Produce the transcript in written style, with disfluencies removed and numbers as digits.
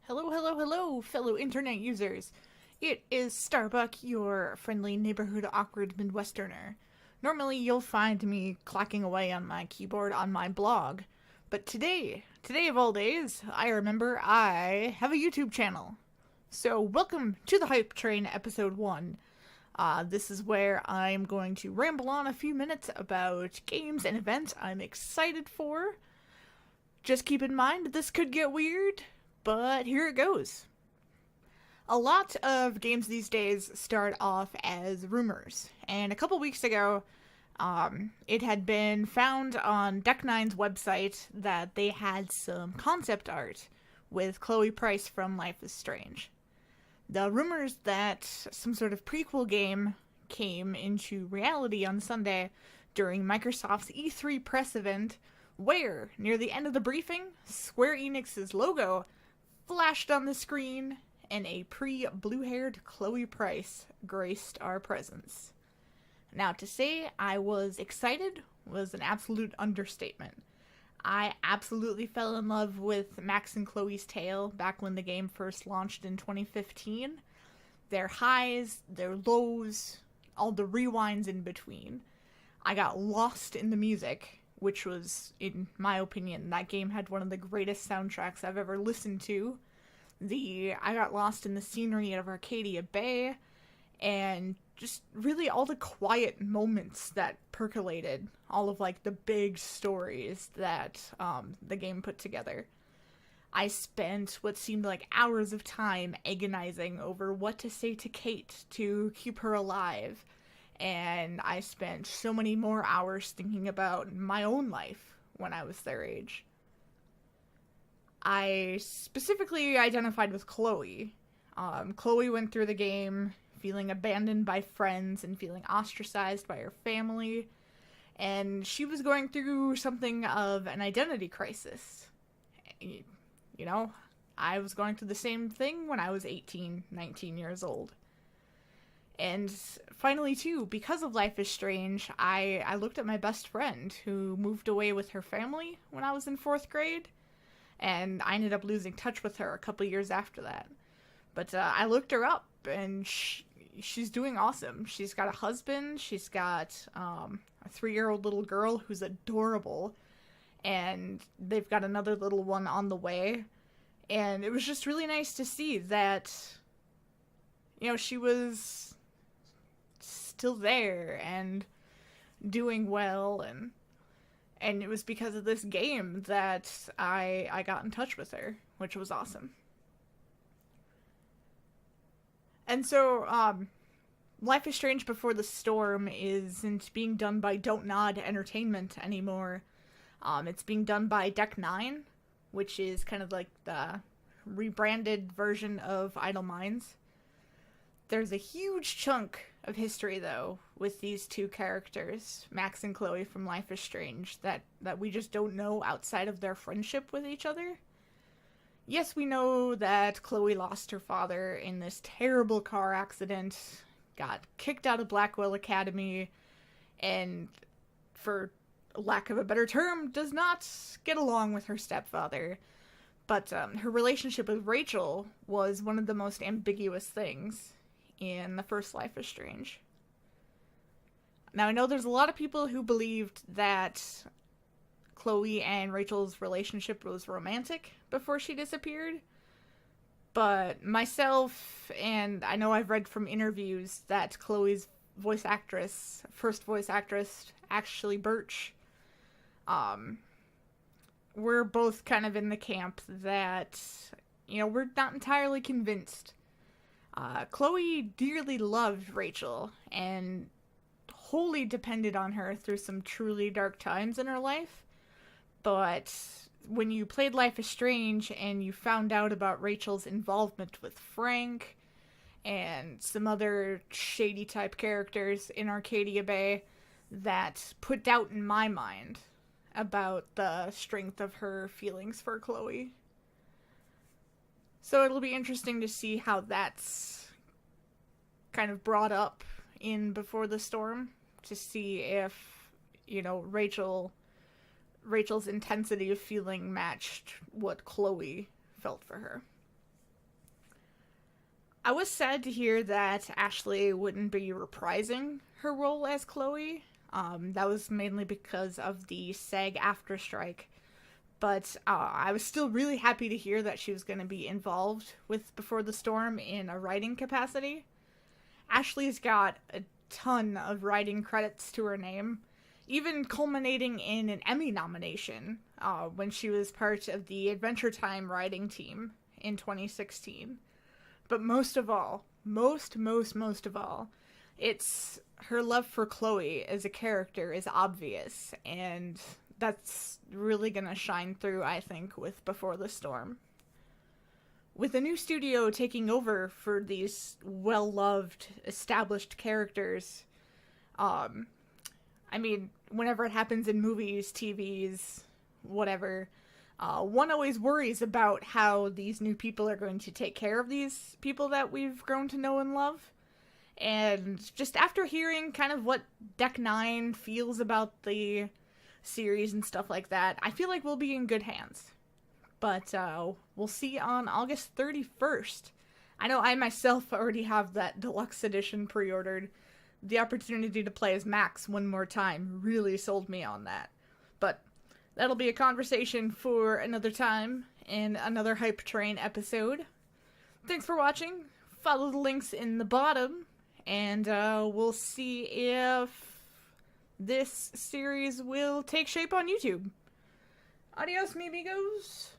Hello, hello, hello, fellow internet users. It is Starbuck, your friendly neighborhood awkward Midwesterner. Normally, you'll find me clacking away on my keyboard on my blog, but today of all days, I remember I have a YouTube channel. So, welcome to the Hype Train episode 1. This is where I'm going to ramble on a few minutes about games and events I'm excited for. Just keep in mind, this could get weird, but here it goes. A lot of games these days start off as rumors, and a couple weeks ago, it had been found on Deck9's website that they had some concept art with Chloe Price from Life is Strange. The rumors that some sort of prequel game came into reality on Sunday during Microsoft's E3 press event, where, near the end of the briefing, Square Enix's logo flashed on the screen and a pre-blue-haired Chloe Price graced our presence. Now, to say I was excited was an absolute understatement. I absolutely fell in love with Max and Chloe's Tale back when the game first launched in 2015. Their highs, their lows, all the rewinds in between. I got lost in the music, which was, in my opinion, that game had one of the greatest soundtracks I've ever listened to. I got lost in the scenery of Arcadia Bay, and just really all the quiet moments that percolated, all of like the big stories that the game put together. I spent what seemed like hours of time agonizing over what to say to Kate to keep her alive, and I spent so many more hours thinking about my own life when I was their age. I specifically identified with Chloe. Chloe went through the game feeling abandoned by friends and feeling ostracized by her family, and she was going through something of an identity crisis. You know, I was going through the same thing when I was 18, 19 years old. And finally, too, because of Life is Strange, I looked at my best friend who moved away with her family when I was in 4th grade, and I ended up losing touch with her a couple years after that. But I looked her up, and she's doing awesome. She's got a husband, she's got a 3-year-old little girl who's adorable, and they've got another little one on the way. And it was just really nice to see that, she was still there and doing well, and it was because of this game that I got in touch with her, which was awesome. And so, Life is Strange Before the Storm isn't being done by Don't Nod Entertainment anymore. It's being done by Deck9, which is kind of like the rebranded version of Idle Minds. There's a huge chunk of history, though, with these two characters, Max and Chloe from Life is Strange, that we just don't know outside of their friendship with each other. Yes, we know that Chloe lost her father in this terrible car accident, got kicked out of Blackwell Academy, and, for lack of a better term, does not get along with her stepfather. But her relationship with Rachel was one of the most ambiguous things in the first Life is Strange. Now, I know there's a lot of people who believed that Chloe and Rachel's relationship was romantic before she disappeared, but myself, and I know I've read from interviews that Chloe's first voice actress, Ashley Birch, we're both kind of in the camp that, we're not entirely convinced. Chloe dearly loved Rachel and wholly depended on her through some truly dark times in her life. But when you played Life is Strange and you found out about Rachel's involvement with Frank and some other shady type characters in Arcadia Bay, that put doubt in my mind about the strength of her feelings for Chloe. So it'll be interesting to see how that's kind of brought up in Before the Storm, to see if, Rachel's intensity of feeling matched what Chloe felt for her. I was sad to hear that Ashley wouldn't be reprising her role as Chloe. That was mainly because of the SAG-AFTRA strike. But I was still really happy to hear that she was going to be involved with Before the Storm in a writing capacity. Ashley's got a ton of writing credits to her name, even culminating in an Emmy nomination when she was part of the Adventure Time writing team in 2016. But most of all, most of all, it's her love for Chloe as a character is obvious, and that's really gonna shine through, I think, with Before the Storm. With a new studio taking over for these well-loved, established characters, I mean, whenever it happens in movies, TVs, whatever, one always worries about how these new people are going to take care of these people that we've grown to know and love. And just after hearing kind of what Deck 9 feels about the series and stuff like that, I feel like we'll be in good hands. But we'll see on August 31st. I know I myself already have that deluxe edition pre-ordered. The opportunity to play as Max one more time really sold me on that. But that'll be a conversation for another time in another Hype Train episode. Thanks for watching. Follow the links in the bottom, and we'll see if this series will take shape on YouTube. Adios, mi amigos.